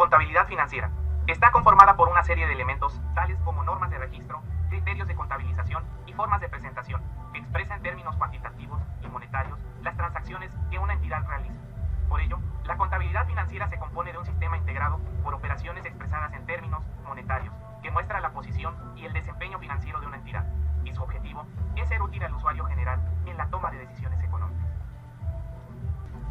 Contabilidad financiera. Está conformada por una serie de elementos, tales como normas de registro, criterios de contabilización y formas de presentación, que expresan en términos cuantitativos y monetarios las transacciones que una entidad realiza. Por ello, la contabilidad financiera se compone de un sistema integrado por operaciones expresadas en términos monetarios, que muestra la posición y el desempeño financiero de una entidad, y su objetivo es ser útil al usuario general en la toma de decisiones económicas.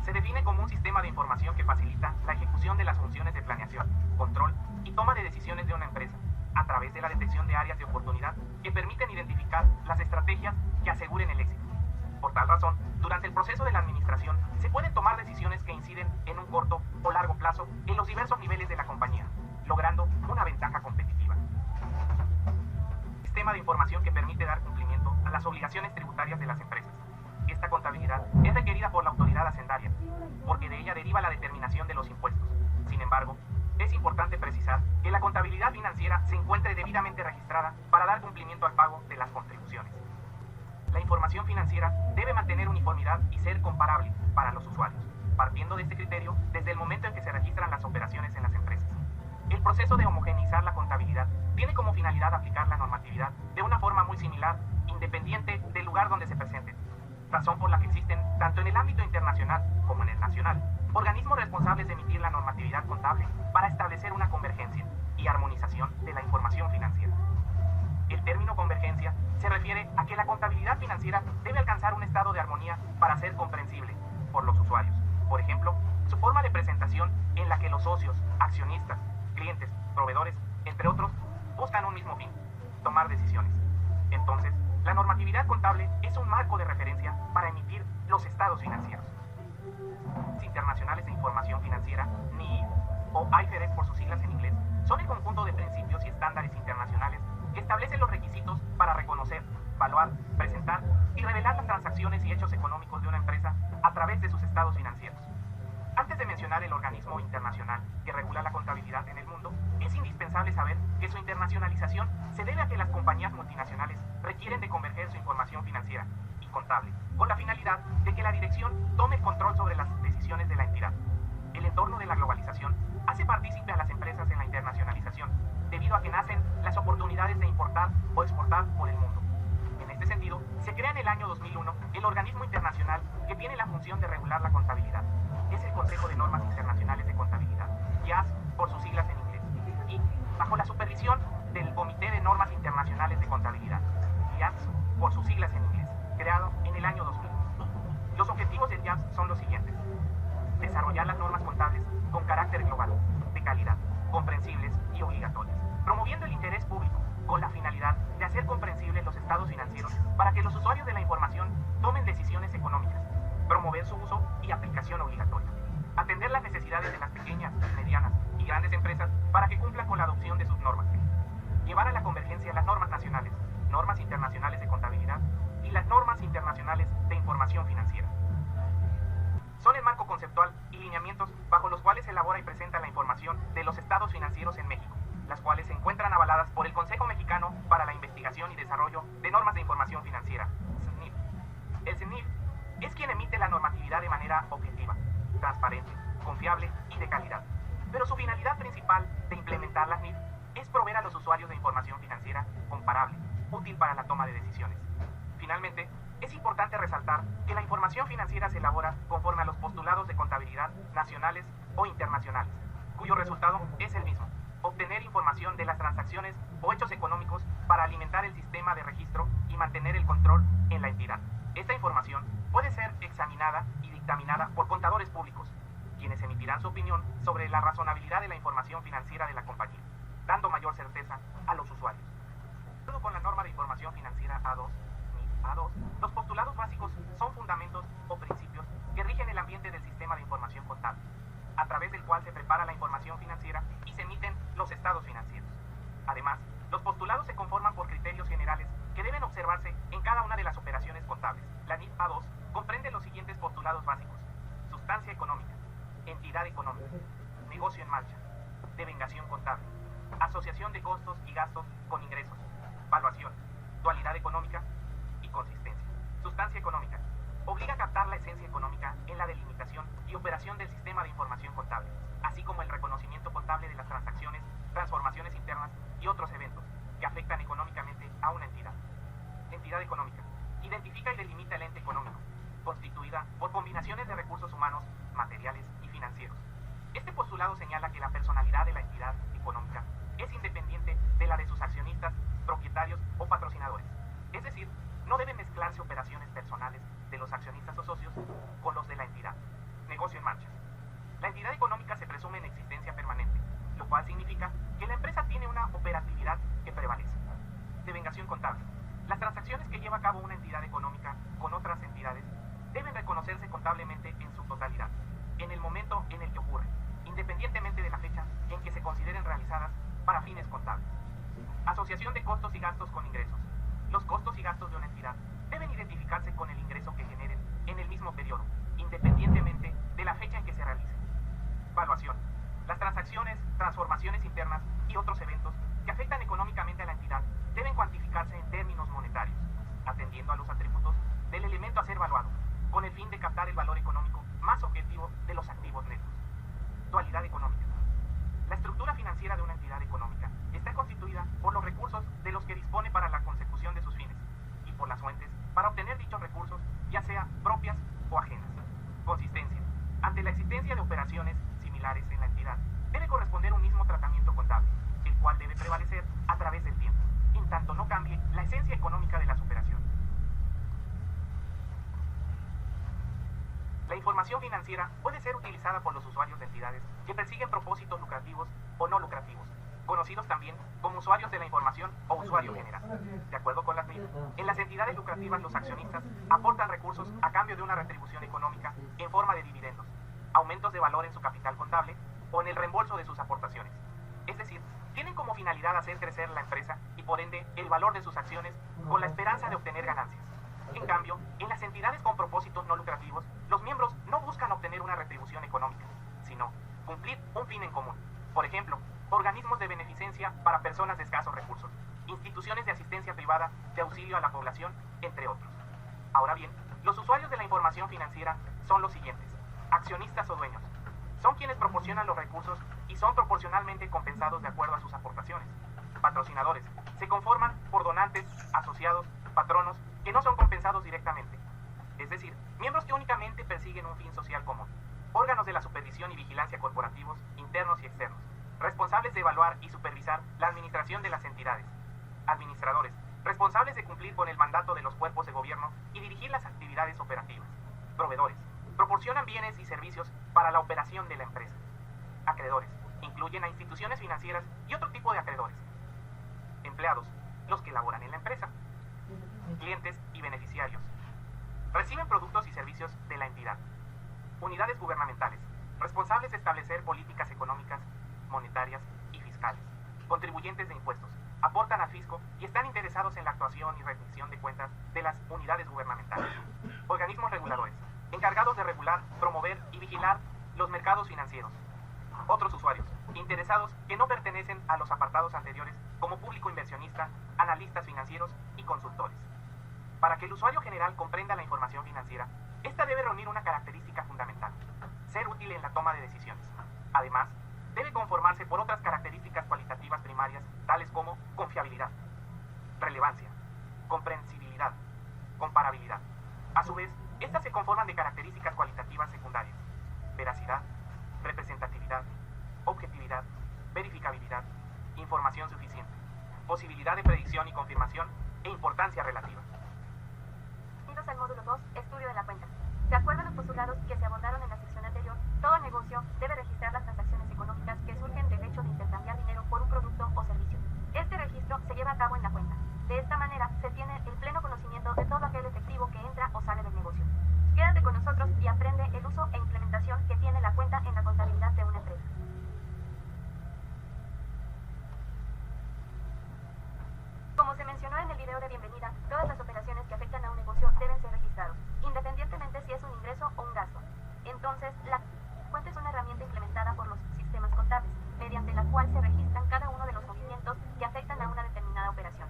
Se define como un sistema de información que facilita la ejecución de las funciones de planeación, control y toma de decisiones de una empresa, a través de la detección de áreas de oportunidad que permiten identificar las estrategias que aseguren el éxito. Por tal razón, durante el proceso de la administración, se pueden tomar decisiones que inciden en un corto o largo plazo en los diversos niveles de la compañía, logrando una ventaja competitiva. Sistema de información que permite dar cumplimiento a las obligaciones tributarias de las empresas. Esta contabilidad es requerida por la autoridad hacendaria, porque de ella deriva la determinación de los impuestos. Sin embargo, es importante precisar que la contabilidad financiera se encuentre debidamente registrada para dar cumplimiento al pago de las contribuciones. La información financiera debe mantener uniformidad y ser comparable para los usuarios, partiendo de este criterio desde el momento en que se registran las operaciones en las empresas. El proceso de homogeneizar la contabilidad tiene como finalidad aplicar la normatividad de una forma muy similar, independiente del lugar donde se presente, razón por la que existen, tanto en el ámbito internacional como en el nacional, organismos responsables de emitir la normatividad contable para establecer una convergencia y armonización de la información financiera. El término convergencia se refiere a que la contabilidad financiera debe alcanzar un estado de armonía para ser comprensible por los usuarios. Por ejemplo, su forma de presentación en la que los socios, accionistas, clientes, proveedores, entre otros, buscan un mismo fin: tomar decisiones. Entonces, la normatividad contable es un marco de referencia para emitir los estados financieros. Internacionales de información financiera, NII, o IFRS por sus siglas en inglés, son el conjunto de principios y estándares internacionales que establecen los requisitos para reconocer, evaluar, presentar y revelar las transacciones y hechos económicos de una empresa a través de sus estados financieros. Antes de mencionar el organismo internacional que regula la contabilidad en el mundo, es indispensable saber que su internacionalización se debe a que las compañías multinacionales requieren de converger su información financiera y contable, con la finalidad de que la dirección tome el control sobre las decisiones de la entidad. El entorno de la globalización hace partícipe a las empresas en la internacionalización, debido a que nacen las oportunidades de importar o exportar por el mundo. En este sentido, se crea en el año 2001 el organismo internacional que tiene la función de regular la contabilidad. Es el Consejo de Normas Internacionales de Contabilidad, IAS por sus siglas en inglés, y bajo la supervisión del Comité de Normas Internacionales de Contabilidad, IAS por sus siglas en inglés, creado en el año 2000. Los objetivos del IAS son los siguientes: desarrollar las normas contables con carácter global, de calidad, comprensibles y obligatorias, promoviendo el interés público con la finalidad de hacer comprensibles los estados financieros para que los usuarios de la información tomen decisiones económicas, promover su uso y aplicación obligatoria, atender las necesidades de las pequeñas, medianas y grandes empresas para que cumplan con la adopción de sus normas, llevar a la convergencia las normas nacionales, normas internacionales de contabilidad y las normas internacionales de información financiera. Son el marco conceptual y lineamientos bajo los cuales se elabora y presenta la información de los estados financieros en México, las cuales se encuentran avaladas por el Consejo Mexicano para la Investigación y Desarrollo de Normas de Información Financiera, CNIF. El CNIF es quien emite la normatividad de manera objetiva, transparente, confiable y de calidad. Pero su finalidad principal de implementar la NIF es proveer a los usuarios de información financiera comparable, útil para la toma de decisiones. Finalmente, es importante resaltar que la información financiera se elabora conforme a los postulados de contabilidad nacionales o internacionales, cuyo resultado es el mismo: obtener información de las transacciones o hechos económicos para alimentar el sistema de registro y mantener el control en la entidad. Esta información puede ser examinada y dictaminada por contadores públicos, quienes emitirán su opinión sobre la razonabilidad de la información financiera de la compañía, dando mayor certeza a los usuarios. Con la norma de información financiera A2, NIF A2, los postulados básicos son fundamentos o principios que rigen el ambiente del sistema de información contable, a través del cual se prepara la información financiera y se emiten los estados financieros. Además, los postulados se conforman por criterios generales que deben observarse en cada una de las operaciones contables. La NIF A2 comprende los siguientes postulados básicos: sustancia económica, entidad económica, negocio en marcha, devengación contable, asociación de costos y gastos con ingresos, valuación, dualidad económica y consistencia. Sustancia económica obliga a captar la esencia económica en la delimitación y operación del sistema de información contable, así como el reconocimiento contable de postulado señala que la personalidad de la entidad económica es independiente de la de sus accionistas, propietarios o patrocinadores. Es decir, no deben mezclarse operaciones personales de los accionistas o socios con los de la entidad. Negocio en marcha. La entidad económica se presume en existencia permanente, lo cual significa que la empresa tiene una operatividad que prevalece. Devengación contable. Las transacciones que lleva a cabo una entidad económica con otras entidades deben reconocerse contablemente en su totalidad, en el momento en el que ocurren, independientemente de la fecha en que se consideren realizadas para fines contables. Asociación de costos y gastos con ingresos. Los costos y gastos de una entidad deben identificarse con el ingreso que generen en el mismo periodo, independientemente de la fecha en que se realicen. Valuación. Las transacciones, transformaciones internas y otros eventos que afectan económicamente a la entidad deben cuantificarse en términos monetarios, atendiendo a los atributos del elemento a ser valuado, con el fin de captar el valor económico más objetivo de los activos netos. Dualidad económica. La estructura financiera de una entidad económica está constituida por los recursos de los que dispone para la consecución de sus fines y por las fuentes para obtener dichos recursos, ya sea propias o ajenas. Consistencia. Ante la existencia de operaciones similares en la entidad, debe corresponder un mismo tratamiento contable, el cual debe prevalecer a través del tiempo, en tanto no cambie la esencia económica de las operaciones. La información financiera puede ser utilizada por los usuarios de entidades que persiguen propósitos lucrativos o no lucrativos, conocidos también como usuarios de la información o usuario general. De acuerdo con las mismas, en las entidades lucrativas los accionistas aportan recursos a cambio de una retribución económica en forma de dividendos, aumentos de valor en su capital contable o en el reembolso de sus aportaciones. Es decir, tienen como finalidad hacer crecer la empresa y por ende el valor de sus acciones con la esperanza de obtener ganancias. En cambio, en las entidades con propósitos no lucrativos, los miembros no buscan obtener una retribución económica, sino cumplir un fin en común. Por ejemplo, organismos de beneficencia para personas de escasos recursos, instituciones de asistencia privada de auxilio a la población, entre otros. Ahora bien, los usuarios de la información financiera son los siguientes: accionistas o dueños. Son quienes proporcionan los recursos y son proporcionalmente compensados de acuerdo a sus aportaciones. Patrocinadores. Se conforman por donantes, asociados, patronos, que no son compensados directamente. Es decir, miembros que únicamente persiguen un fin social común. Órganos de la supervisión y vigilancia corporativos, internos y externos, responsables de evaluar y supervisar la administración de las entidades. Administradores, responsables de cumplir con el mandato de los cuerpos de gobierno y dirigir las actividades operativas. Proveedores, proporcionan bienes y servicios para la operación de la empresa. Acreedores, incluyen a instituciones financieras y otro tipo de acreedores. Empleados, los que laboran en la empresa. Clientes y beneficiarios. Reciben productos y servicios de la entidad. Unidades gubernamentales, responsables de establecer políticas económicas, monetarias y fiscales. Contribuyentes de impuestos, aportan al fisco y están interesados en la actuación y rendición de cuentas de las unidades gubernamentales. Organismos reguladores, encargados de regular, promover y vigilar los mercados financieros. Otros usuarios, interesados que no pertenecen a los apartados anteriores como público inversionista, analistas financieros y consultores. Para que el usuario general comprenda la información financiera, esta debe reunir una característica fundamental: ser útil en la toma de decisiones. Además, debe conformarse por otras características cualitativas primarias, tales como confiabilidad, relevancia, comprensibilidad, comparabilidad. A su vez, estas se conforman de características cualitativas secundarias: veracidad, representatividad, objetividad, verificabilidad, información suficiente, posibilidad de predicción y confirmación e importancia relativa. Bienvenidos al módulo 2, estudio de la cuenta. De acuerdo a los postulados que se abordaron en la sección anterior, todo negocio debe registrar las transacciones económicas que surgen del hecho de intercambiar dinero por un producto o servicio. Este registro se lleva a cabo en la cuenta. De esta manera, se tiene el pleno conocimiento de todo aquel efectivo que entra o sale del negocio. Quédate con nosotros y aprende el uso e implementación que tiene la cuenta en la contabilidad de una empresa. Como se mencionó en el video de bienvenida, todas las operaciones que afectan a un negocio deben ser registrados, independientemente si es un ingreso o un gasto. Entonces, la cuenta es una herramienta implementada por los sistemas contables, mediante la cual se registran cada uno de los movimientos que afectan a una determinada operación.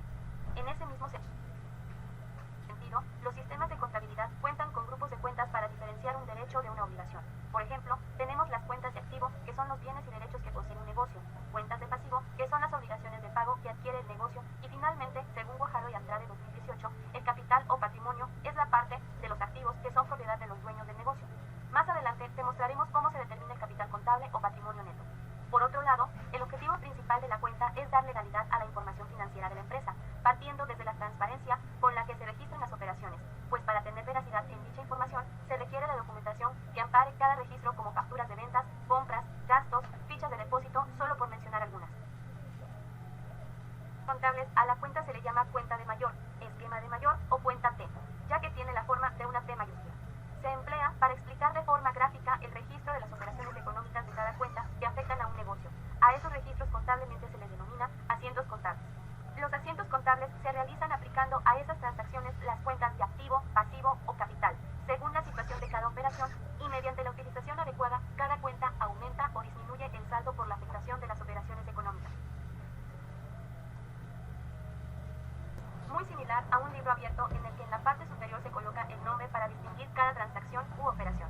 En ese mismo sentido, los sistemas de contabilidad cuentan con grupos de cuentas para diferenciar un derecho de una obligación. Por ejemplo, tenemos las cuentas de activo, que son los bienes y derechos que posee un negocio, cuentas de pasivo, que son las obligaciones de pago que adquiere el negocio, y finalmente, según Guajardo y Andrade 2018, el capital o patrimonio es la parte de los activos que son propiedad de los dueños del negocio. Más adelante te mostraremos cómo se determina el capital contable o patrimonio neto. contables, a la cuenta se le llama cuenta de mayor, esquema de mayor o cuenta T, ya que tiene la forma de una T mayúscula. Se emplea para explicar de forma gráfica el registro de las operaciones económicas de cada cuenta que afectan a un negocio. A esos registros contablemente se les denomina asientos contables. Los asientos contables se realizan aplicando a esas transacciones las cuentas de activo, pasivo o capital, según la situación de cada operación, y mediante la utilización adecuada, cada cuenta aumenta o disminuye el saldo por la afectación de las operaciones económicas. Muy similar a un libro abierto en el que en la parte superior se coloca el nombre para distinguir cada transacción u operación.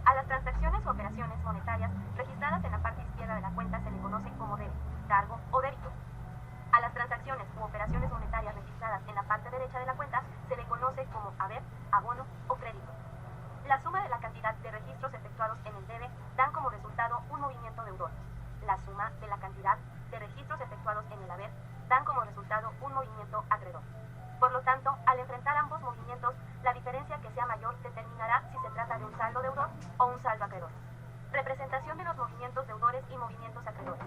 A las transacciones u operaciones monetarias registradas en la parte izquierda de la cuenta se le conoce como debe, cargo o débito. A las transacciones u operaciones monetarias registradas en la parte derecha de la cuenta se le conoce como haber, abono o crédito. La suma de la cantidad de registros efectuados en el debe dan como resultado un movimiento deudor. La suma de la cantidad de registros efectuados en el haber dan como resultado un movimiento acreedor. Por lo tanto, al enfrentar ambos movimientos, la diferencia que sea mayor determinará si se trata de un saldo deudor o un saldo acreedor. Representación de los movimientos deudores y movimientos acreedores.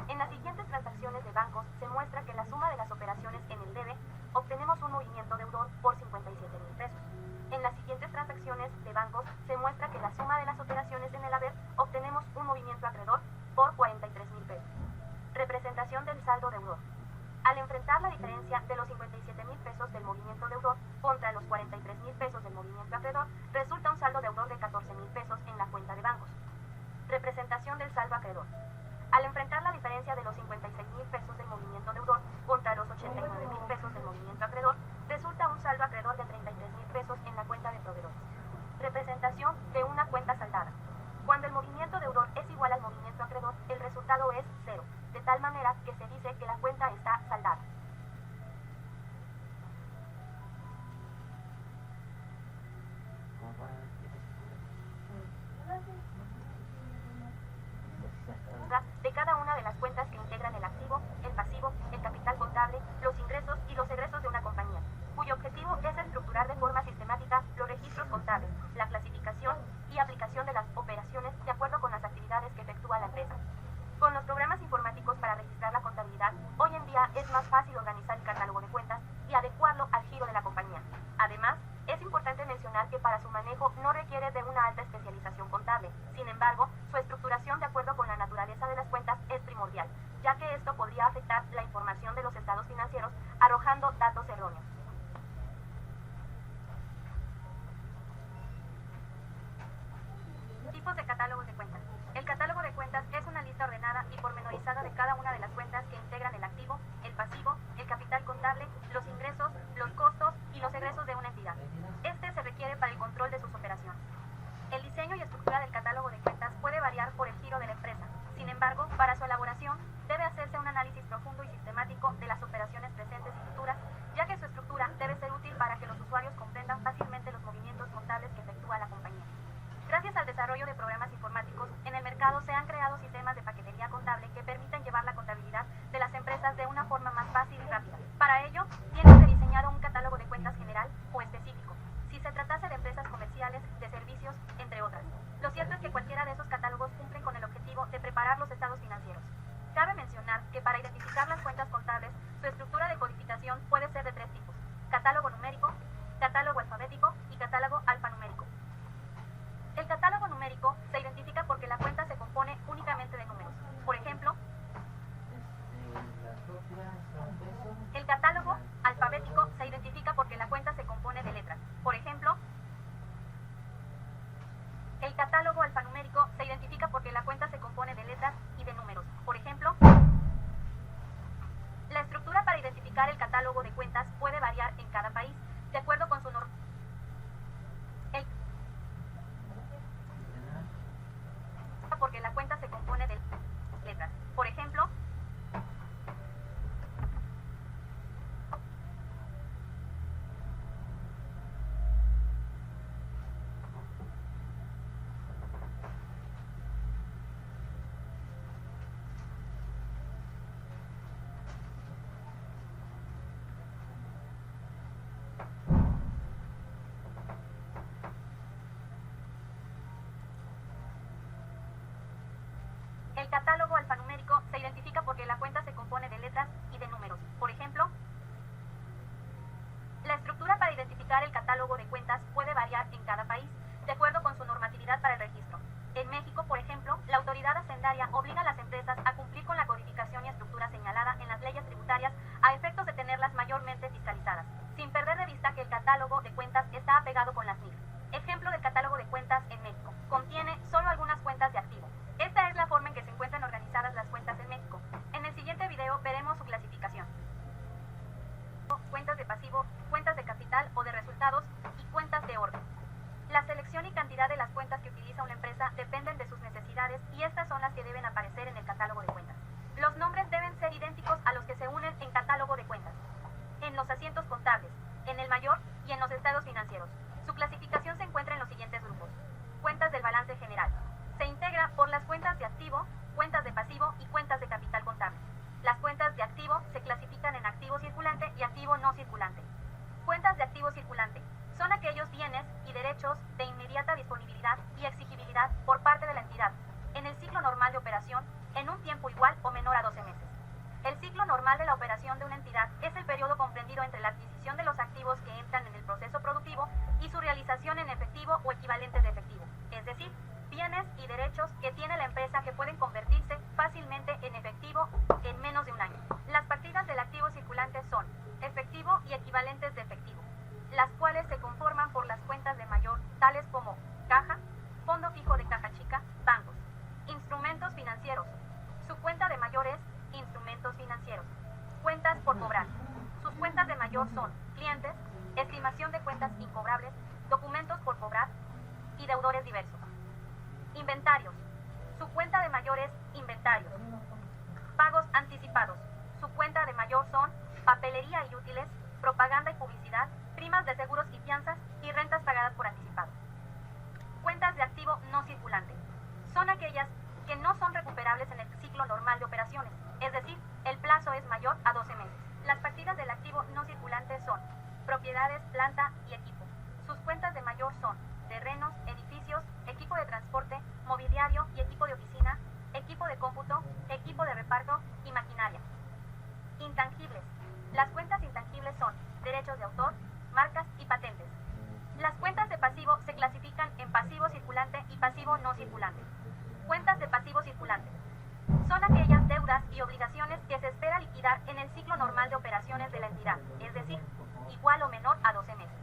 En las siguientes transacciones de bancos se muestra que en la suma de las operaciones en el debe obtenemos un movimiento deudor por 57,000 pesos. En las siguientes transacciones de bancos se muestra que en la suma de las operaciones en el haber obtenemos un movimiento acreedor por 43,000 pesos. Representación del saldo deudor. Al enfrentar la diferencia de los 57,000 pesos del movimiento deudor contra los 43,000 pesos del movimiento acreedor, resulta un saldo deudor de 14,000 pesos en la cuenta de bancos. Representación del saldo acreedor. Al enfrentar la diferencia de los 56,000 pesos del movimiento deudor contra los 89,000 pesos del movimiento acreedor, resulta un saldo acreedor de 33,000 pesos en la cuenta de proveedores. Representación de una cuenta saldada. Cuando el movimiento deudor es igual al movimiento acreedor, el resultado es cero, de tal manera que se dice que la cuenta está saldada. De cada una de las cuentas que integran el activo, el pasivo, el capital contable, los ingresos y los egresos de una compañía, cuyo objetivo es estructurar de forma sistemática los registros contables, la clasificación y aplicación de las operaciones de acuerdo con las actividades que efectúa la empresa. Con los programas informáticos para registrar la contabilidad, hoy en día es más fácil organizar el catálogo de cuentas y adecuarlo al giro de la compañía. Además, es importante mencionar que para su manejo no requiere de una alta especialización contable. Sin embargo, su estructuración de acuerdo con la naturaleza de las cuentas es primordial, ya que esto podría afectar la información de los estados financieros, arrojando datos erróneos. Tipos de catálogos de cuentas. El catálogo de cuentas es una lista ordenada y pormenorizada de cada una de las cuentas que integran el activo, el pasivo, el capital contable, los ingresos, los costos y los egresos de una entidad. Este se requiere para el control de sus operaciones. El diseño y estructura del catálogo de cuentas puede variar por el giro de la empresa. Sin embargo, para su elaboración debe hacerse un análisis profundo y sistemático de las operaciones presentes y futuras, ya que su estructura debe ser útil para que los usuarios comprendan fácilmente los movimientos contables que efectúa la compañía. Gracias al desarrollo de programas informáticos, en el mercado se han creado sistemas de paquetería contable que permiten llevar la contabilidad de las empresas de una forma más fácil y rápida. Para ello, tiene prediseñado un catálogo de cuentas general o específico, si se tratase de empresas comerciales, de servicios, entre otras. Lo cierto es que cualquiera de esos catálogos cumplen con el objetivo de preparar los estados financieros. Cabe mencionar que para identificar las cuentas contables, su estructura de codificación puede ser de tres tipos: catálogo numérico, catálogo alfabético y catálogo alfanumérico. El catálogo numérico se identifica porque la cuenta se compone únicamente de números. Por ejemplo, el catálogo alfabético se identifica porque la cuenta se compone de letras. Por ejemplo, el catálogo alfanumérico se identifica porque la cuenta se compone de letras y de números. Por ejemplo, la estructura para identificar el catálogo de cuentas puede variar en cada país, de acuerdo con su norma. ciclo normal de la operación de una entidad es el periodo comprendido entre la adquisición de los activos que entran en el proceso productivo y su realización en efectivo o equivalentes de efectivo, es decir, bienes y derechos que tiene la empresa que pueden convertirse fácilmente en efectivo en menos de un año. Las partidas del activo circulante son efectivo y equivalentes de efectivo, las cuales se conforman por las cuentas de mayor, tales como caja, fondo fijo de caja chica, bancos, instrumentos financieros. Su cuenta de mayor es instrumentos financieros, cuentas por cobrar. Sus cuentas de mayor son clientes, estimación de cuentas incobrables, documentos por cobrar y deudores diversos. Inventarios. Su cuenta de mayor es inventarios. Pagos anticipados. Su cuenta de mayor son papelería y útiles, propaganda y publicidad, primas de seguros y fianzas y rentas pagadas por anticipado. Cuentas de activo no circulante. Son aquellas que no son recuperables en el ciclo normal de operaciones, es decir, el plazo es mayor a 12 meses. Las partidas del activo no circulante son propiedades, planta y equipo. Sus cuentas de mayor son terrenos, edificios, equipo de transporte, mobiliario y equipo de oficina, equipo de cómputo, equipo de reparto y maquinaria. Intangibles. Las cuentas intangibles son derechos de autor, marcas y patentes. Las cuentas de pasivo se clasifican en pasivo circulante y pasivo no circulante. Cuentas de pasivo circulante. Son aquellas deudas y obligaciones que se espera liquidar en el ciclo normal de operaciones de la entidad, es decir, igual o menor a 12 meses.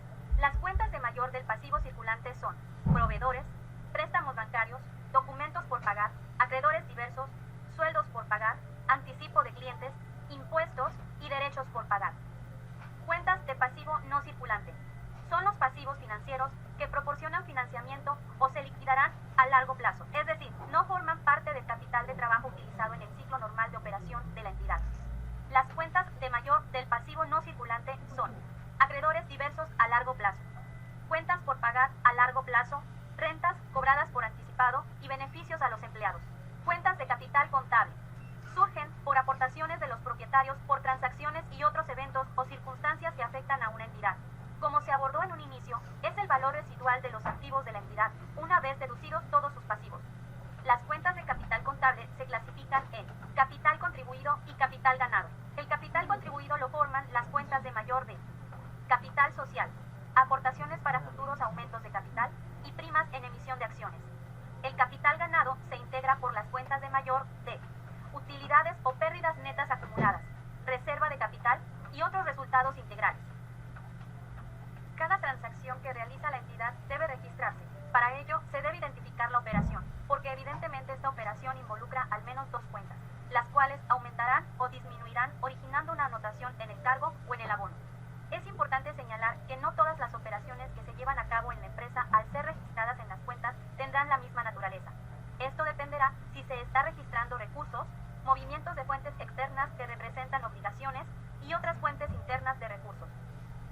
Las cuentas de mayor del pasivo circulante son proveedores, préstamos bancarios, documentos por pagar, acreedores diversos, sueldos por pagar, anticipo de clientes, impuestos y derechos por pagar. Cuentas de pasivo no circulante. Son los pasivos financieros que proporcionan financiamiento o se liquidarán a largo plazo, es decir, no forman parte del capital de trabajo utilizado en el ciclo normal de operación de la entidad. Las cuentas de mayor del pasivo no circulante son acreedores diversos a largo plazo, cuentas por pagar a largo plazo, rentas cobradas por anticipado y beneficios a los empleados. Cuentas de capital contable. Surgen por aportaciones de los propietarios por transacciones y otros eventos o circunstancias que afectan a una entidad. Como se abordó en un inicio, es el valor residual de los activos de la entidad, una vez deducidos todos sus pasivos. Las cuentas de capital contable se clasifican en capital contribuido y capital ganado. El capital contribuido lo forman las cuentas de mayor de capital social, aportaciones para futuros aumentos de capital y primas en emisión de acciones. El capital ganado se integra por las cuentas de mayor de utilidades o pérdidas netas acumuladas, reserva de capital y otros resultados integrales. Cada transacción que realiza la entidad debe registrarse. Para ello, se debe identificar la operación, porque evidentemente esta operación involucra al menos dos cuentas, las cuales aumentarán o disminuirán originando una anotación en el cargo o en el abono. Es importante señalar que no todas las operaciones que se llevan a cabo en la empresa al ser registradas en las cuentas tendrán la misma naturaleza. Esto dependerá si se está registrando recursos, movimientos de fuentes externas que representan obligaciones y otras fuentes internas de recursos.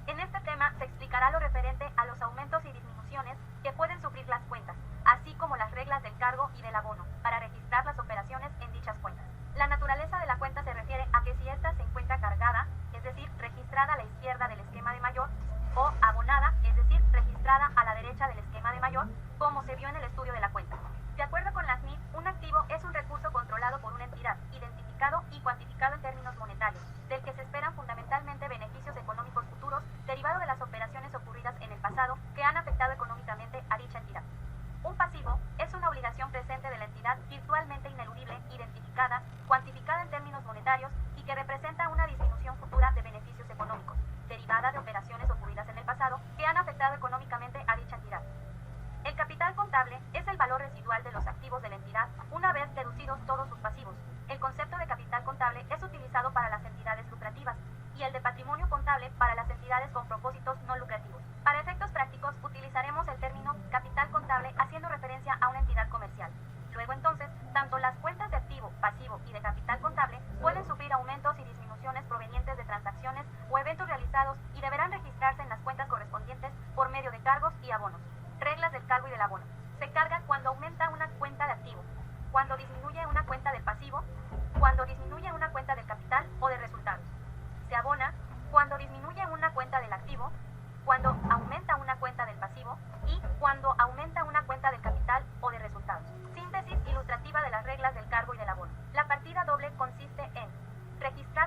En este tema se explicará lo referente a los aumentos y disminuciones que pueden sufrir las cuentas, así como las reglas del cargo y del abono, para registrar las operaciones en dichas cuentas. La naturaleza de la cuenta se refiere a que si ésta se encuentra cargada, es decir, registrada a la izquierda del esquema de mayor, o abonada, es decir, registrada a la derecha del esquema de mayor, como se vio en el estudio de la cuenta. De acuerdo con las NIF, un activo es un recurso controlado por una entidad, identificado y cuantificado en términos monetarios, del que se esperan fundamentalmente beneficios económicos futuros derivados de las operaciones ocurridas en el pasado que han afectado económicamente a dicha entidad. Un pasivo es una obligación presente de la entidad virtualmente ineludible, identificada, cuantificada en términos monetarios y que representa una disminución futura de beneficios económicos, derivada de operaciones ocurridas en el pasado que han afectado económicamente a dicha entidad. El capital contable es el valor residual de los activos de la entidad una vez deducidos todos sus pasivos. El concepto de capital contable es utilizado para las entidades lucrativas y el de patrimonio contable para las entidades con propósitos no lucrativos. Para efectos prácticos utilizaremos el término capital contable haciendo referencia a una entidad comercial. Luego entonces, tanto las cuentas de activo, pasivo y de capital contable pueden sufrir aumentos y disminuciones provenientes de transacciones o eventos realizados y deberán registrarse en las cuentas correspondientes por medio de cargos y abonos. Reglas del cargo y del abono. Se carga cuando aumenta una cuenta de activo, cuando disminuye una cuenta del pasivo, cuando disminuye una cuenta del capital o de resultados. Se abona cuando disminuye una cuenta del activo, cuando aumenta una cuenta del pasivo y cuando aumenta una cuenta del capital o de resultados. Síntesis ilustrativa de las reglas del cargo y del abono. La partida doble consiste en registrar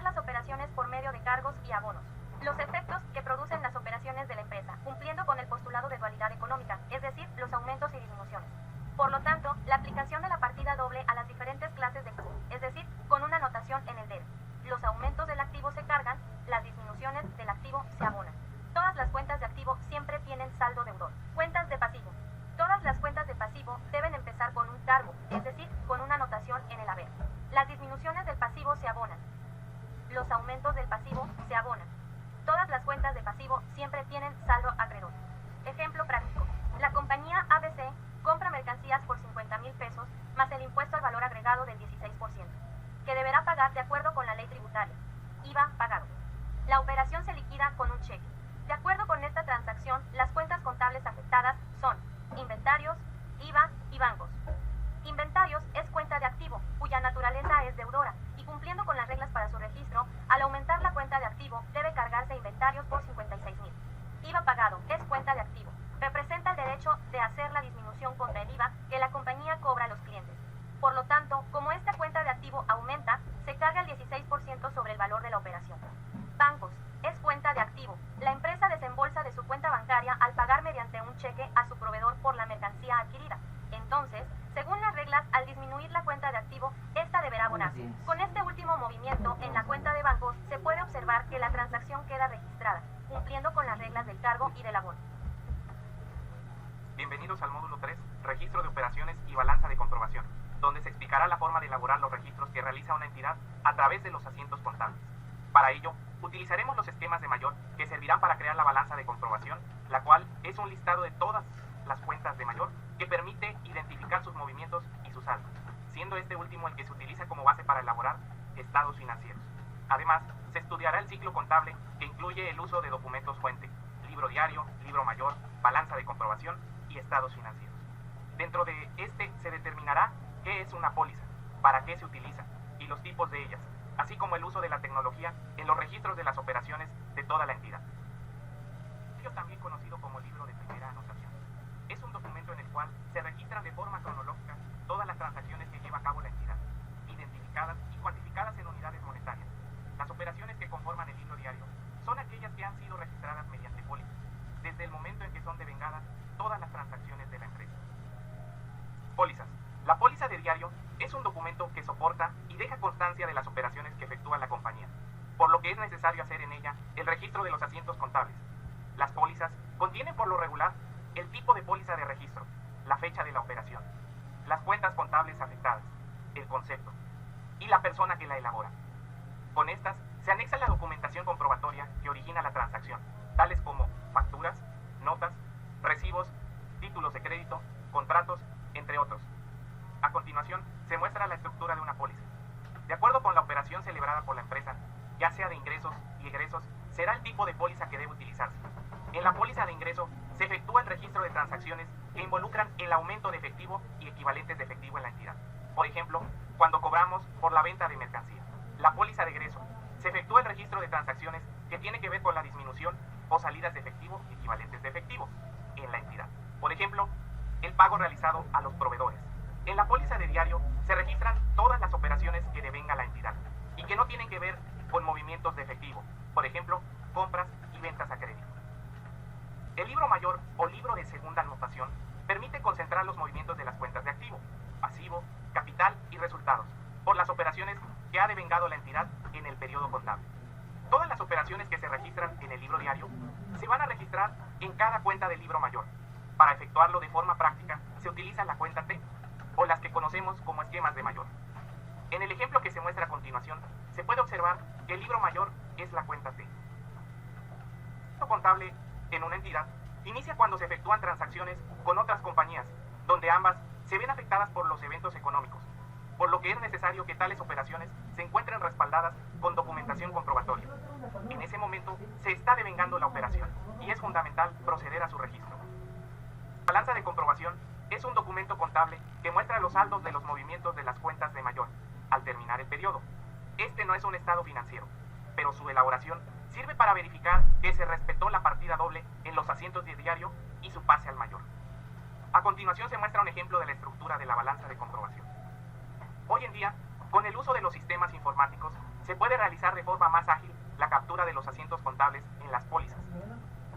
disminuciones del pasivo se abonan. Los aumentos del pasivo se abonan. Todas las cuentas de pasivo siempre tienen saldo acreedor. Ejemplo práctico. La compañía ABC compra mercancías por 50,000 pesos más el impuesto al valor agregado del 16%, que deberá pagar de acuerdo con la ley tributaria. IVA pagado. La operación se liquida con un cheque. De acuerdo con esta transacción, las cuentas contables afectadas son inventarios, IVA y bancos. Inventarios es cuenta de activo, cuya naturaleza es deudora, y cumpliendo con las reglas para su registro, al aumentar la cuenta de activo, debe cargarse inventarios por 56,000. IVA pagado es cuenta de activo. Representa el derecho de hacer la disminución contra el IVA que la compañía cobra a los clientes. Por lo tanto, como esta cuenta de activo aumenta, se carga el 16% sobre el valor de la operación. Bancos es cuenta de activo. La empresa desembolsa de su cuenta bancaria al pagar mediante un cheque a su proveedor por la mercancía adquirida. Entonces, según las reglas, al disminuir la cuenta de activo, esta deberá abonarse. Con este último movimiento en la cuenta de bancos, se puede observar que la transacción queda registrada, cumpliendo con las reglas del cargo y del abono. Bienvenidos al módulo 3, Registro de Operaciones y Balanza de Comprobación, donde se explicará la forma de elaborar los registros que realiza una entidad a través de los asientos contables. Para ello, utilizaremos los esquemas de mayor que servirán para crear la balanza de comprobación, la cual es un listado de todas las cuentas de mayor que permite identificar sus movimientos y sus saldos, siendo este último el que se utiliza como base para elaborar estados financieros. Además, se estudiará el ciclo contable que incluye el uso de documentos fuente, libro diario, libro mayor, balanza de comprobación y estados financieros. Dentro de este se determinará qué es una póliza, para qué se utiliza y los tipos de ellas, así como el uso de la tecnología en los registros de las operaciones de toda la entidad. Ello también conocido como libro de primera anotación. Es un documento en el cual se registran de forma cronológica todas las transacciones que lleva a cabo la entidad, identificadas y cuantificadas en unidades monetarias. Las operaciones que conforman el libro diario son aquellas que han sido registradas mediante póliza, desde el momento en que son devengadas todas las transacciones de la empresa. Pólizas. La póliza de diario es un documento que soporta y deja constancia de las operaciones que efectúa la compañía, por lo que es necesario hacer en ella el registro de los asientos contables. Las pólizas contienen por lo regular el tipo de póliza de registro, la fecha de la operación, las cuentas contables afectadas, el concepto y la persona que la elabora. Con estas se anexa la documentación comprobatoria que origina la transacción, tales como facturas, notas, recibos, títulos de crédito, contratos, entre otros. A continuación, se muestra la estructura de una póliza. De acuerdo con la operación celebrada por la empresa, ya sea de ingresos y egresos, será el tipo de póliza que debe utilizarse. En la póliza de ingreso, se efectúa el registro de transacciones que involucran el aumento de efectivo y equivalentes de efectivo en la entidad. Por ejemplo, cuando cobramos por la venta de mercancía. La póliza de egreso, se efectúa el registro de transacciones que tiene que ver con la disminución o salidas de efectivo y equivalentes de efectivo en la entidad. Por ejemplo, el pago realizado a los proveedores. En la póliza de diario se registran todas las operaciones que devenga la entidad y que no tienen que ver con movimientos de efectivo, por ejemplo, compras y ventas a crédito. El libro mayor o libro de segunda anotación permite concentrar los movimientos de las cuentas de activo, pasivo, capital y resultados por las operaciones que ha devengado la entidad en el periodo contable. Todas las operaciones que se registran en el libro diario se van a registrar en cada cuenta del libro mayor. Para efectuarlo de forma práctica se utiliza la cuenta T, o las que conocemos como esquemas de mayor. En el ejemplo que se muestra a continuación, se puede observar que el libro mayor es la cuenta T. El registro contable en una entidad inicia cuando se efectúan transacciones con otras compañías, donde ambas se ven afectadas por los eventos económicos, por lo que es necesario que tales operaciones se encuentren respaldadas con documentación comprobatoria. En ese momento se está devengando la operación y es fundamental proceder a su registro. La balanza de comprobación es un documento contable que muestra los saldos de los movimientos de las cuentas de mayor al terminar el periodo. Este no es un estado financiero, pero su elaboración sirve para verificar que se respetó la partida doble en los asientos de diario y su pase al mayor. A continuación se muestra un ejemplo de la estructura de la balanza de comprobación. Hoy en día, con el uso de los sistemas informáticos, se puede realizar de forma más ágil la captura de los asientos contables en las pólizas,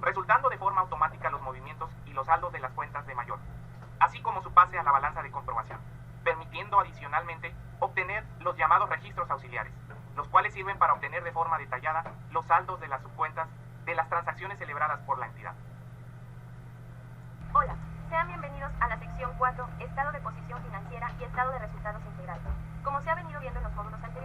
resultando de forma automática los movimientos y los saldos de las cuentas de mayor, así como su pase a la balanza de comprobación, permitiendo adicionalmente obtener los llamados registros auxiliares, los cuales sirven para obtener de forma detallada los saldos de las subcuentas de las transacciones celebradas por la entidad. Hola, sean bienvenidos a la sección 4, Estado de Posición Financiera y Estado de Resultados Integrales. Como se ha venido viendo en los módulos anteriores,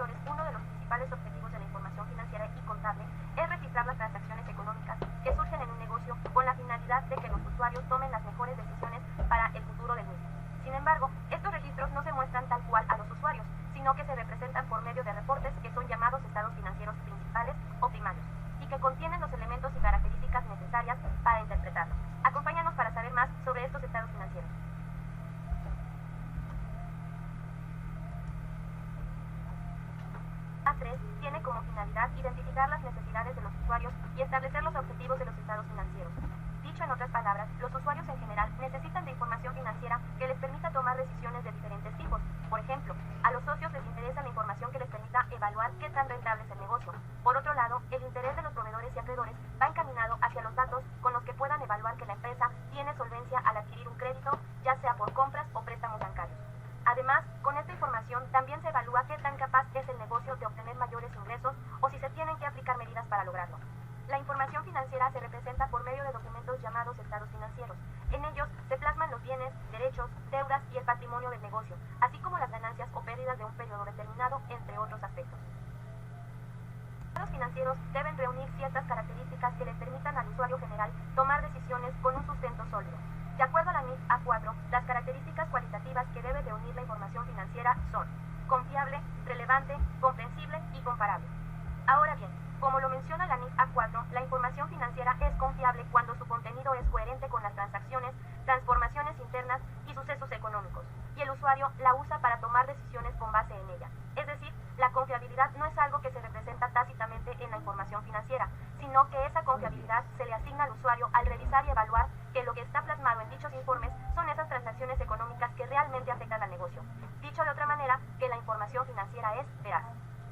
principales objetivos de la información financiera y contable es registrar las transacciones económicas que surgen en un negocio con la finalidad de que los usuarios tomen las mejores decisiones para el futuro del mismo. Sin embargo, estos registros no se muestran tal cual a los usuarios, sino que se representan por medio de reportes que son llamados estados financieros principales o primarios, y que contienen los elementos y características necesarias para interpretarlos. Acompáñanos para saber más sobre estos estados financieros. A3 tiene como finalidad identificar las necesidades de los usuarios y establecer los objetivos de los estados financieros. Dicho en otras palabras, los usuarios en general necesitan de información financiera que les permita tomar decisiones de diferentes tipos. Por ejemplo, a los socios les interesa la información que les permita evaluar qué tan rentable es el negocio. Por otro lado, el interés de los proveedores y acreedores va encaminado hacia los datos con los que puedan evaluar que la empresa tiene solvencia al adquirir un crédito, ya sea por compras o préstamos bancarios. Además, con esta información también se evalúa qué tan capaz es el negocio de obtener mayores ingresos o si se tienen que aplicar medidas para lograrlo. La información financiera se representa por medio de documentos llamados estados financieros. En ellos se plasman los bienes, derechos, deudas y el patrimonio del negocio, así como las ganancias o pérdidas de un periodo determinado, entre otros aspectos. Los estados financieros deben reunir ciertas características que les permitan al usuario general tomar decisiones con un sustento sólido. De acuerdo a la NIF A4, las características cualitativas que debe reunir la información financiera son confiable, relevante, comprensible y comparable. Ahora bien, como lo menciona la NIF A4, la información financiera es confiable cuando su contenido es coherente con las transacciones, transformaciones internas y sucesos económicos, y el usuario la usa para tomar decisiones con base en ella. Es decir, la confiabilidad no es algo que se representa tácitamente en la información financiera, sino que esa confiabilidad se le asigna al usuario al revisar y evaluar que lo que está plasmado en dichos informes son esas transacciones económicas que realmente afectan al negocio. Dicho de otra manera, que la información financiera es veraz.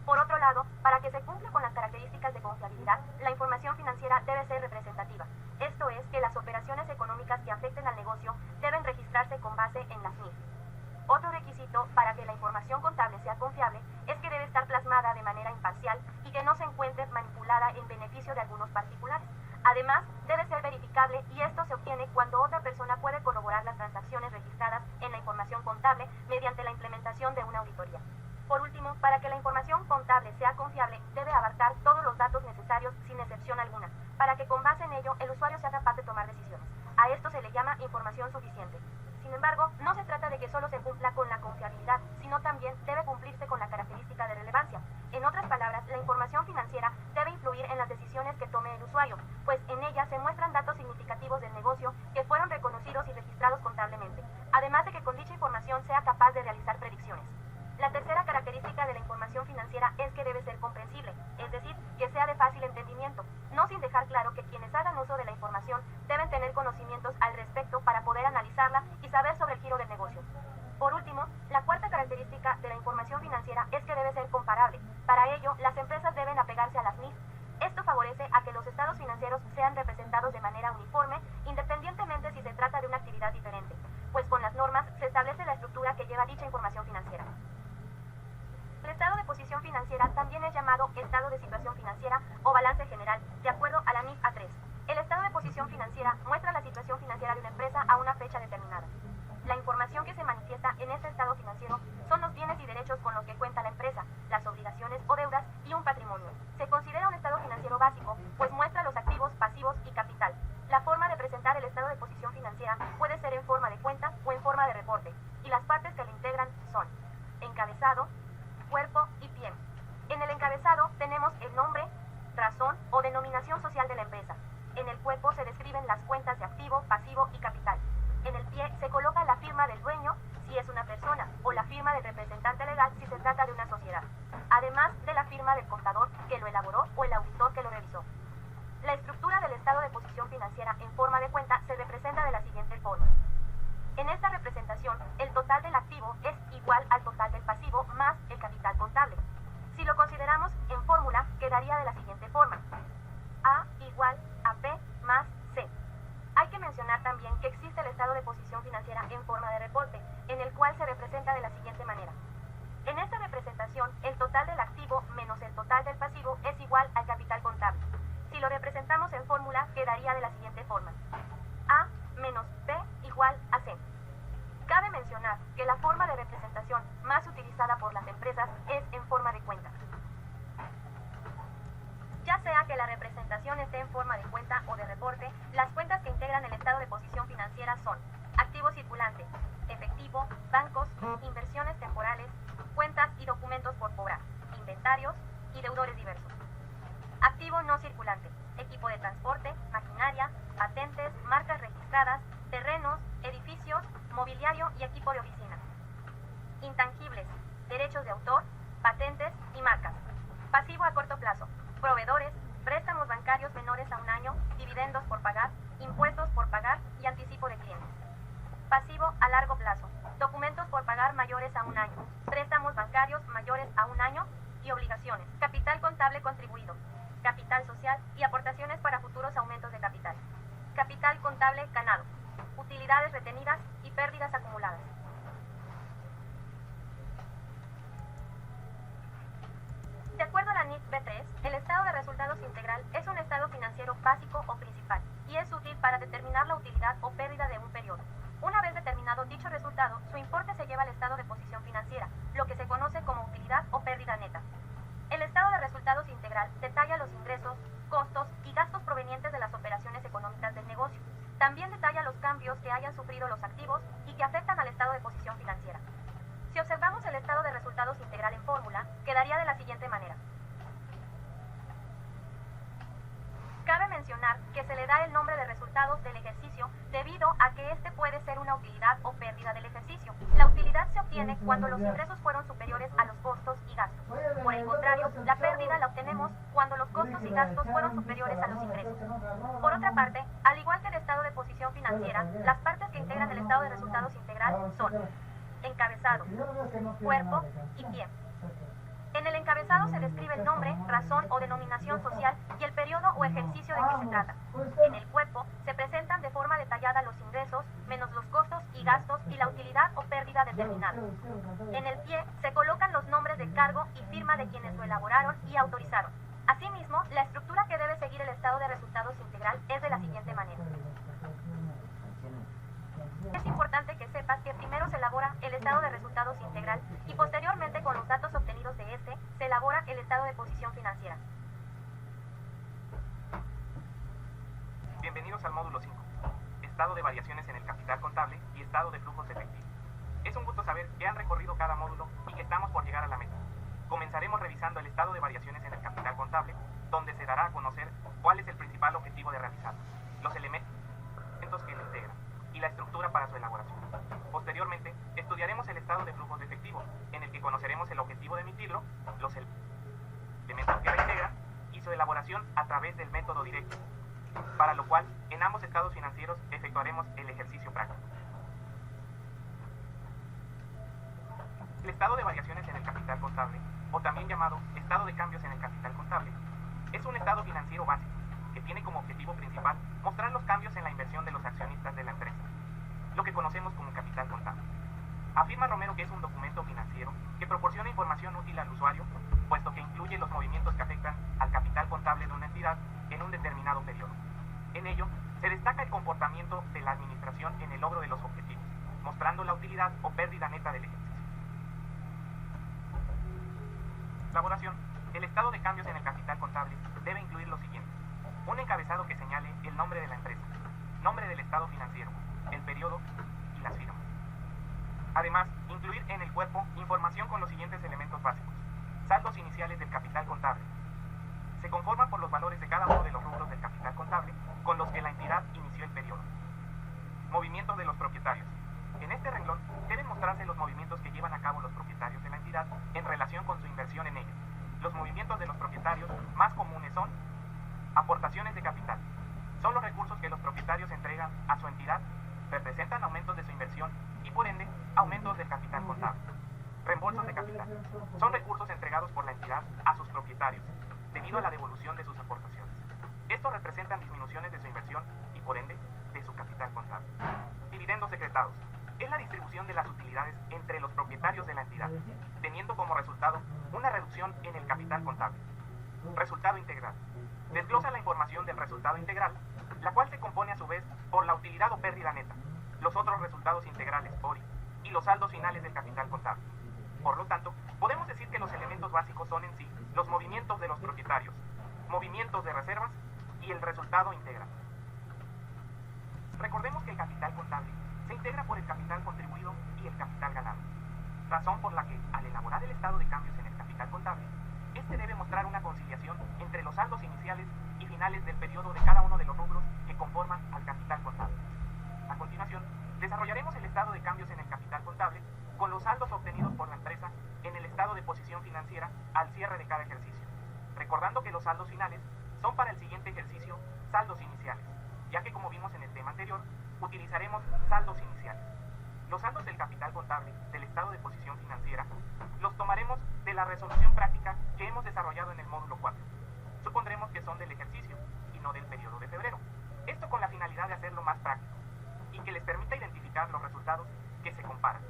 Por otro lado, para que se cumpla con las características de confiabilidad, la información financiera debe ser representativa. Esto es, que las operaciones económicas que afecten al negocio deben registrarse con base en las NIF. Otro requisito para que la información contable sea confiable es que debe estar plasmada de manera imparcial y que no se encuentre manipulada en beneficio de algunos particulares. Además, debe ser verificable y esto se obtiene cuando otra persona puede corroborar las transacciones registradas en la información contable mediante la implementación de una auditoría. Por último, para que la información contable sea confiable, debe abarcar todos los datos necesarios sin excepción alguna, para que con base en ello el usuario sea capaz de tomar decisiones. A esto se le llama información suficiente. Sin embargo, no se trata de que solo se cumpla con la confiabilidad, sino también debe cumplirse con la característica de relevancia. En otras palabras, la información financiera debe influir en las decisiones que tome el usuario, pues en ella se muestran datos significativos del negocio que fueron reconocidos y registrados contablemente, además de que con dicha información sea capaz de realizar predicciones. La tercera característica de la información financiera es que debe ser comprensible, es decir, que sea de fácil entendimiento, no sin dejar claro que quienes hagan uso de la información deben tener conocimientos al respecto para poder analizarla y saber sobre el giro del negocio. Por último, la cuarta característica de la información financiera es que debe ser comparable. Para ello, las empresas deben apegarse a las NIF. Esto favorece a que los estados financieros sean representados de manera uniforme, independientemente si se trata de una actividad diferente, pues con las normas se establece la estructura que lleva dicha información financiera. El estado de posición financiera también es llamado estado de situación financiera o balance general, de acuerdo a la NIF A3. El estado de posición financiera muestra la situación financiera de una empresa a una fecha determinada. La información que se manifiesta en este estado financiero son los bienes y derechos con los que cuenta la empresa, las obligaciones o deudas y un patrimonio. Se considera un estado financiero básico, pues muestra los activos, pasivos y capital. La forma de presentar el estado de posición financiera puede ser en forma de cuenta o en forma de reporte, y las partes que lo integran son encabezado, cuerpo y pie. En el encabezado tenemos el nombre, razón o denominación social de la empresa. En el cuerpo se describen las cuentas de activo, pasivo y capital. En el pie se coloca la firma del dueño, si es una persona, o la firma del representante legal si se trata de una sociedad, además de la firma del contador que lo elaboró o el auditor que lo revisó. La estructura del estado de posición financiera en forma de cuenta se representa de la siguiente forma. En esta representación, el total del activo es igual al total del pasivo más el capital contable. Si lo consideramos en fórmula, quedaría de la siguiente forma. A igual a P más C. Hay que mencionar también que existe el estado de posición financiera en forma de reporte, en el cual se representa de la siguiente manera. En esta representación, el total del activo menos el total del pasivo es igual al capital contable. Si lo representamos en fórmula, quedaría de la siguiente forma. A menos P igual a C. Cabe mencionar que la forma de representación más utilizada por las empresas es en forma de cuenta. plazo, proveedores, préstamos bancarios menores a un año, dividendos por pagar, impuestos por pagar y anticipo de clientes. Pasivo a largo plazo, documentos por pagar mayores a un año, préstamos bancarios mayores a un año y obligaciones, capital contable contribuido, capital social y aportaciones para futuros aumentos de capital. Capital contable ganado, utilidades retenidas y pérdidas acumuladas. De acuerdo a la NIC B3, el estado de resultados integral es un estado financiero básico o principal y es útil para determinar la utilidad o pérdida de un periodo. Una vez determinado dicho resultado, su importe se lleva al estado de posición financiera, lo que se conoce como utilidad o pérdida neta. El estado de resultados integral detalla los ingresos, costos y gastos provenientes de las operaciones económicas del negocio. También detalla los cambios que hayan sufrido los activos y que afectan al estado de posición financiera. Si observamos el estado de resultados integral en fórmula, quedaría de la siguiente manera. Cabe mencionar que se le da el nombre de resultados del ejercicio debido a que este puede ser una utilidad o pérdida del ejercicio. La utilidad se obtiene cuando los ingresos fueron superiores a los costos y gastos. Por el contrario, la pérdida la obtenemos cuando los costos y gastos fueron superiores a los ingresos. Por otra parte, al igual que el estado de posición financiera, las partes que integran el estado de resultados integral son encabezado, cuerpo y pie. En el encabezado se describe el nombre, razón o denominación social y el periodo o ejercicio de que se trata. En el cuerpo se presentan de forma detallada los ingresos, menos los costos y gastos y la utilidad o pérdida determinada. En el pie se colocan los nombres de cargo y firma de quienes lo elaboraron y autorizaron. Asimismo, la estructura que debe seguir el estado de resultados integral es de la siguiente manera. Es importante que sepas que primero se elabora el estado de resultados integral y posteriormente con los datos obtenidos de este se elabora el estado de posición financiera. Bienvenidos al módulo 5, estado de variaciones en el capital contable y estado de flujos efectivos. Es un gusto saber que han recorrido cada módulo y que estamos por llegar a la meta. Comenzaremos revisando el estado de variaciones en el capital contable, donde se dará a conocer cuál es el principal objetivo de realizarlo, los elementos que lo integran y la estructura para su elaboración. Posteriormente, estudiaremos el estado de flujos de efectivo, en el que conoceremos el objetivo de emitirlo, los elementos que lo integran y su elaboración a través del método directo, para lo cual en ambos estados financieros efectuaremos el ejercicio práctico. El estado de variaciones en el capital contable, o también llamado estado de cambios en el capital contable, es un estado financiero básico que tiene como objetivo principal mostrar los cambios en la inversión de los accionistas de la empresa, lo que conocemos como capital contable. Afirma Romero que es un documento financiero que proporciona información útil al usuario, puesto que incluye los movimientos que afectan al capital contable de una entidad en un determinado periodo. En ello, se destaca el comportamiento de la administración en el logro de los objetivos, mostrando la utilidad o pérdida neta del ejercicio. Elaboración. El estado de cambios en el capital contable debe incluir lo siguiente: un encabezado que señale el nombre de la empresa, nombre del estado financiero, el periodo y las firmas. Además, incluir en el cuerpo información con los siguientes elementos básicos: saldos iniciales del capital contable. Se conforman por los valores de cada uno de los rubros del capital contable con los que la entidad inició el periodo. Movimientos de los propietarios. En este renglón deben mostrarse los movimientos que llevan a cabo los propietarios de la entidad en relación con su inversión en ella. Los movimientos de los propietarios más comunes son aportaciones de capital. Son los recursos que los propietarios entregan a su entidad, representan aumentos de su inversión y por ende aumentos del capital contable. Reembolsos de capital. Son recursos entregados por la entidad a sus propietarios debido a la devolución de sus aportaciones. Estos representan disminuciones de su inversión y por ende de su capital contable. Dividendos decretados. Es la distribución de las utilidades entre los propietarios de la entidad, teniendo como resultado una reducción en el capital contable. Resultado integral. Desglosa la información del resultado integral, la cual se compone a su vez por la utilidad o pérdida neta, los otros resultados integrales ORI y los saldos finales del capital contable. Por lo tanto, podemos decir que los elementos básicos son en sí los movimientos de los propietarios, movimientos de reservas y el resultado integral. Recordemos que el capital contable se integra por el capital contribuido y el capital ganado, razón por la que, al elaborar el estado de cambios en el capital contable, este debe mostrar una conciliación entre los saldos iniciales y finales del periodo de cada uno de los rubros que conforman al capital contable. A continuación, desarrollaremos el estado de cambios en el capital contable con los saldos obtenidos por la empresa en el estado de posición financiera al cierre de cada ejercicio. recordando que los saldos finales son para el siguiente ejercicio saldos iniciales, ya que como vimos en el tema anterior, utilizaremos saldos iniciales. Los saldos del capital contable del estado de posición financiera los tomaremos de la resolución práctica que hemos desarrollado en el módulo 4. Supondremos que son del ejercicio y no del periodo de febrero. Esto con la finalidad de hacerlo más práctico y que les permita identificar los resultados que se comparan.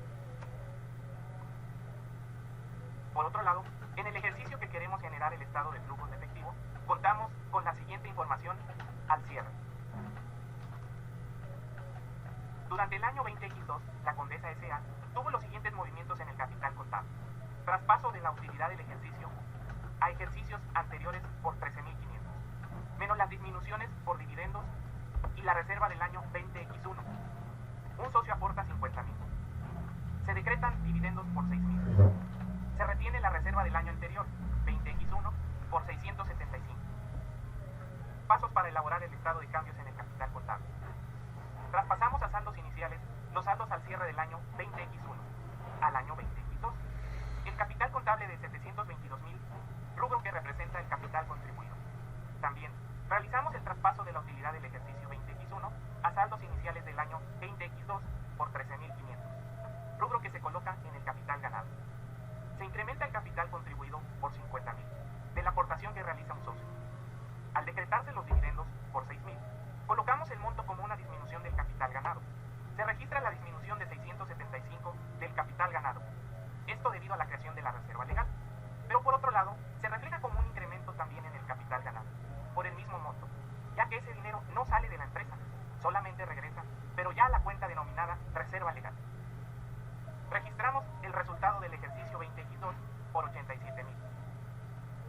Por otro lado, en el ejercicio que queremos generar el estado de flujos de efectivo, contamos con la siguiente información al cierre. Durante el año 20X2, la Condesa S.A. tuvo los siguientes movimientos en el capital contable. Traspaso de la utilidad del ejercicio a ejercicios anteriores por 13.500, menos las disminuciones por dividendos y la reserva del año 20X1. Un socio aporta 50.000. Se decretan dividendos por 6.000. Se retiene la reserva del año anterior, 20X1, por 675. Pasos para elaborar el estado de cambios en el capital contable. Traspasamos a saldos iniciales los saldos al cierre del año 20X1 al año 20X2. El capital contable de 722.000, rubro que representa el capital contribuido. También realizamos el traspaso de la utilidad del ejercicio 20X1 a saldos iniciales del año 20X2 por 13.500, rubro que se coloca en el capital ganado. Se incrementa el capital contribuido por 50.000 de la aportación que realiza un socio. Al decretarse los dividendos por 6.000, colocamos el monto como una disminución del capital ganado. Se registra la disminución de 675 del capital ganado. Esto debido a la creación de la reserva legal. Pero por otro lado, se refleja como un incremento también en el capital ganado, por el mismo monto, ya que ese dinero no sale de la empresa, solamente regresa, pero ya a la cuenta denominada reserva legal. Registramos el resultado del ejercicio 20X2 por 87.000.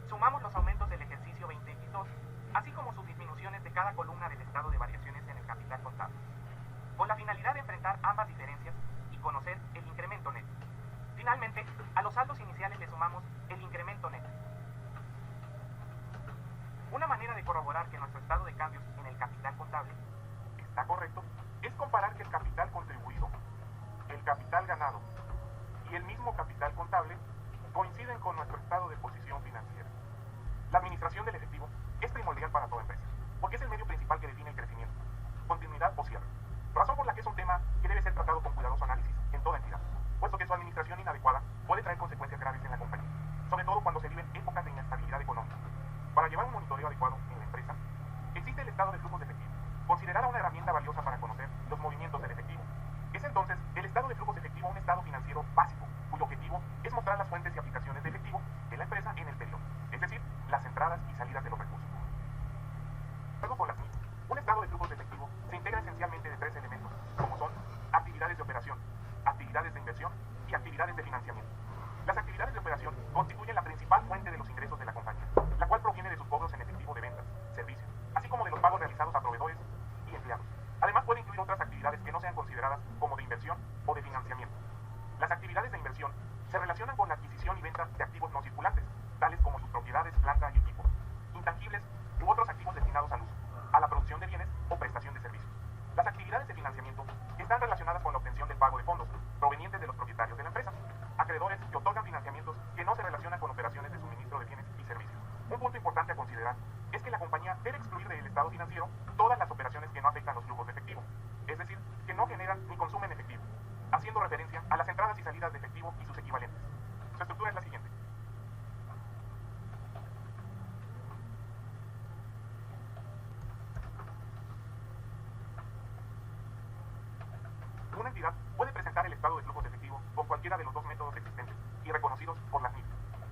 Sumamos los aumentos del ejercicio 20X2, así como sus disminuciones de cada columna del estado de variaciones en el capital contable, con la finalidad de enfrentar ambas diferencias y conocer el incremento neto. Finalmente, a los saldos iniciales le sumamos el incremento neto. Una manera de corroborar que nuestro estado de cambios en el capital contable está correcto es comparar que el capital contribuido, el capital ganado y el mismo capital contable coinciden con nuestro estado de posición financiera. La administración del efectivo es primordial para toda empresa, porque es el medio principal que define el crecimiento, continuidad o cierre, razón por la que es un tema que debe ser tratado con cuidadoso análisis en toda entidad, puesto que su administración inadecuada puede traer consecuencias graves en la compañía, sobre todo cuando se viven épocas de inestabilidad económica. Para llevar un monitoreo adecuado en la empresa, existe el estado de flujos de efectivo, considerada una herramienta valiosa para conocer los movimientos del efectivo. Es entonces el estado de flujos de efectivo un estado financiero básico, cuyo objetivo es mostrar las fuentes y aplicaciones de efectivo de la empresa en el periodo, es decir, las entradas y salidas de los recursos. Luego por las mismas, un estado de flujos de efectivo se integra esencialmente de tres elementos, como son actividades de operación, actividades de inversión y actividades de financiamiento. Las actividades de operación constituyen la principal fuente de los ingresos de la compañía, la cual proviene de sus cobros en efectivo de ventas, servicios, así como de los pagos realizados a proveedores y empleados. Además puede incluir otras actividades que no sean consideradas como de inversión o de financiamiento. Las actividades de inversión se relacionan con la adquisición y venta de activos no circulantes, tales como sus propiedades, planta y equipo, intangibles u otros activos destinados al uso, a la producción de bienes o prestación de servicios. Las actividades de financiamiento están relacionadas con la obtención del pago de fondos provenientes de los propietarios de la empresa, acreedores que otorgan financiamientos que no se relacionan con operaciones de suministro de bienes y servicios. Un punto importante a considerar es que la compañía debe excluir del estado financiero todas las operaciones que no afectan los flujos de efectivo, es decir, que no generan ni consumen efectivo, haciendo referencia a las entradas y salidas de efectivo y sus equivalentes. Su estructura es la siguiente. Una entidad puede presentar el estado de flujos de efectivo con cualquiera de los dos métodos existentes y reconocidos por las MIP.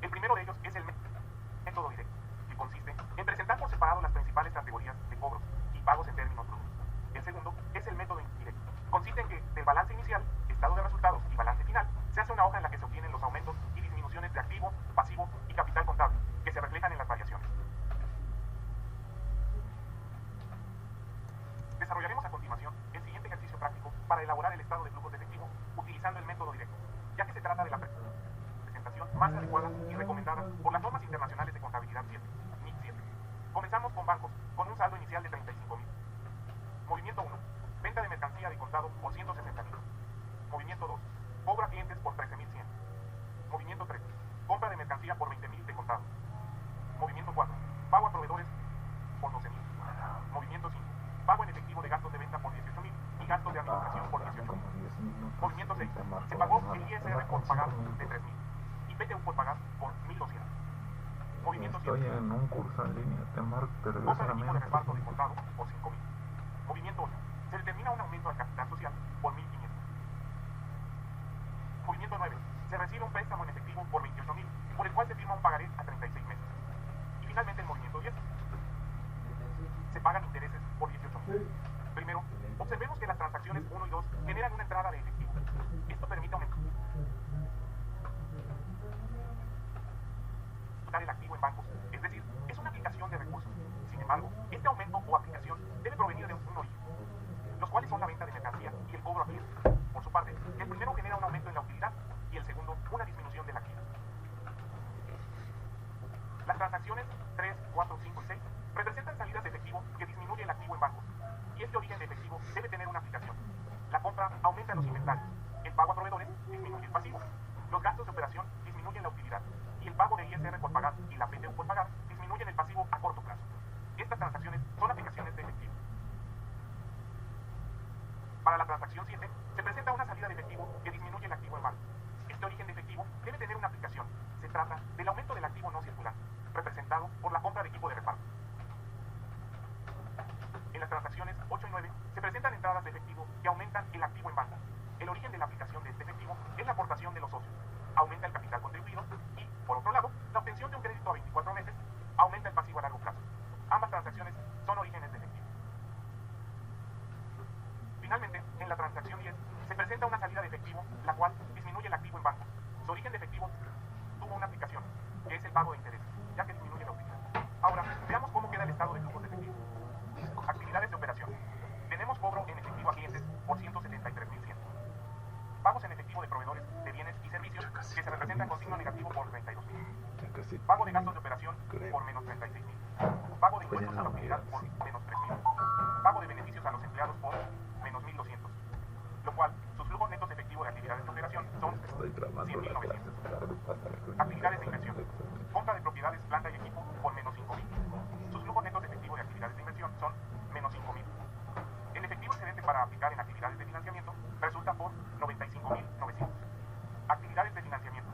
El primero de ellos es el método directo, que consiste en presentar por separado las principales categorías de cobros y pagos en términos brutos. El segundo es el método indirecto. Consiste en que del balance inicial, estado de resultados y balance final se hace una hoja en la que se obtienen los aumentos y disminuciones de activo, pasivo y capital contable, que se reflejan en las variaciones. Desarrollaremos a continuación el siguiente ejercicio práctico para elaborar el estado de flujos de efectivo utilizando el método directo, ya que se trata de la presentación más Estoy en un curso en línea, te regreso Compra a la de equipo de mente. respaldo de contado por 5.000. Movimiento 8. Se determina un aumento al capital social por 1.500. Movimiento 9. Se recibe un préstamo en efectivo por 28.000, por el cual se firma un pagaré a 36 meses. Y finalmente el movimiento 10. Se pagan intereses por 18.000. Primero, observemos que las transacciones 1 y 2 generan una entrada de efectivo. Esto permite aumentar el activo en bancos, es decir, es una aplicación de recursos. Sin embargo, este aumento o aplicación debe provenir de un origen, los cuales son la venta de mercancía y el cobro a clientes. Por su parte, el primero genera un aumento en la utilidad y el segundo una disminución de la actividad. Las transacciones 3, 4, 5 y 6 representan salidas de efectivo que disminuye el activo en bancos, y este origen de efectivo debe tener una aplicación. La compra aumenta los inventarios, el pago a proveedores disminuye el pasivo, los gastos de operación disminuyen la utilidad, y el pago de ISR por pagar y la PTU por pagar disminuyen el pasivo a corto plazo. Estas transacciones son aplicaciones de efectivo. Para la transacción 7, se presenta una salida de efectivo que disminuye el activo en bancos. Este origen de efectivo debe tener una aplicación. Se trata del aumento del activo no circulante, representado por la compra de equipo de reparto. En las transacciones 8 y 9 se presentan entradas de efectivo que aumentan el activo en bancos. El origen de la aplicación de este efectivo es la aportación de los socios. Aumenta el capital contribuido y, por otro lado, la obtención de un crédito a 24 meses aumenta el pasivo a largo plazo. Ambas transacciones son orígenes de efectivo. Finalmente, en la transacción 10 se presenta una salida de efectivo, la cual disminuye el activo en bancos. Su origen de efectivo tuvo una aplicación, que es el pago de intereses, ya que disminuye la utilidad. Ahora, veamos cómo queda el estado de flujos de efectivo. Actividades de operación. Tenemos cobro en efectivo a clientes por 173.100. Pagos en efectivo de proveedores de bienes y servicios que se representan con signo negativo por 32.000. Pago de gastos de operación por menos 36.000. Pago de impuestos a la utilidad por menos 3.000. Pago de beneficios a los empleados por menos 1.200. Lo cual, sus flujos netos de efectivo de actividades de operación son 100.900. Actividades de inversión. Compra de propiedades, planta y equipo por menos 5.000. Sus flujos netos de efectivo de actividades de inversión son menos 5.000. El efectivo excedente para aplicar en actividades de financiamiento resulta por 95.900. Actividades de financiamiento.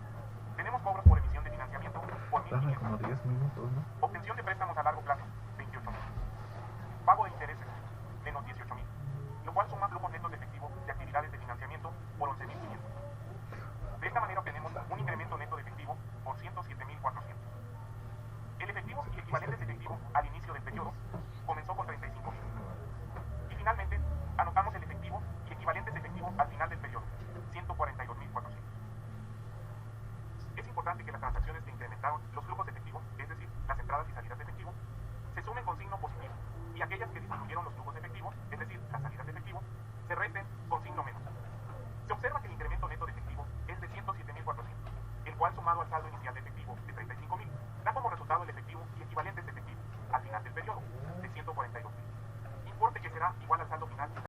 Tenemos cobros por emisión de financiamiento por 1.500. Como 10 minutos, ¿no? Obtención de préstamos a largo plazo, 28.000. Pago de intereses, menos 18.000. Lo cual suma flujos netos de efectivo de actividades de financiamiento por 11.500. De esta manera obtenemos un incremento neto de efectivo por 107.400. El efectivo y equivalentes de efectivo al inicio del periodo comenzó con 35.000. Y finalmente, anotamos el efectivo y equivalentes de efectivo al final del periodo, 142.400. Es importante que las transacciones que incrementaron los flujos de efectivo, es decir, las entradas y salidas de efectivo, se sumen con signo positivo, y aquellas que disminuyeron los flujos de efectivo, es decir, las salidas de efectivo, se resten con signo menos. Se observa que el incremento neto de efectivo es de 107.400, el cual sumado al saldo inicial de efectivo de 35.000, da como resultado el efectivo y equivalentes de efectivo al final del periodo de 142.000, importe que será igual al saldo final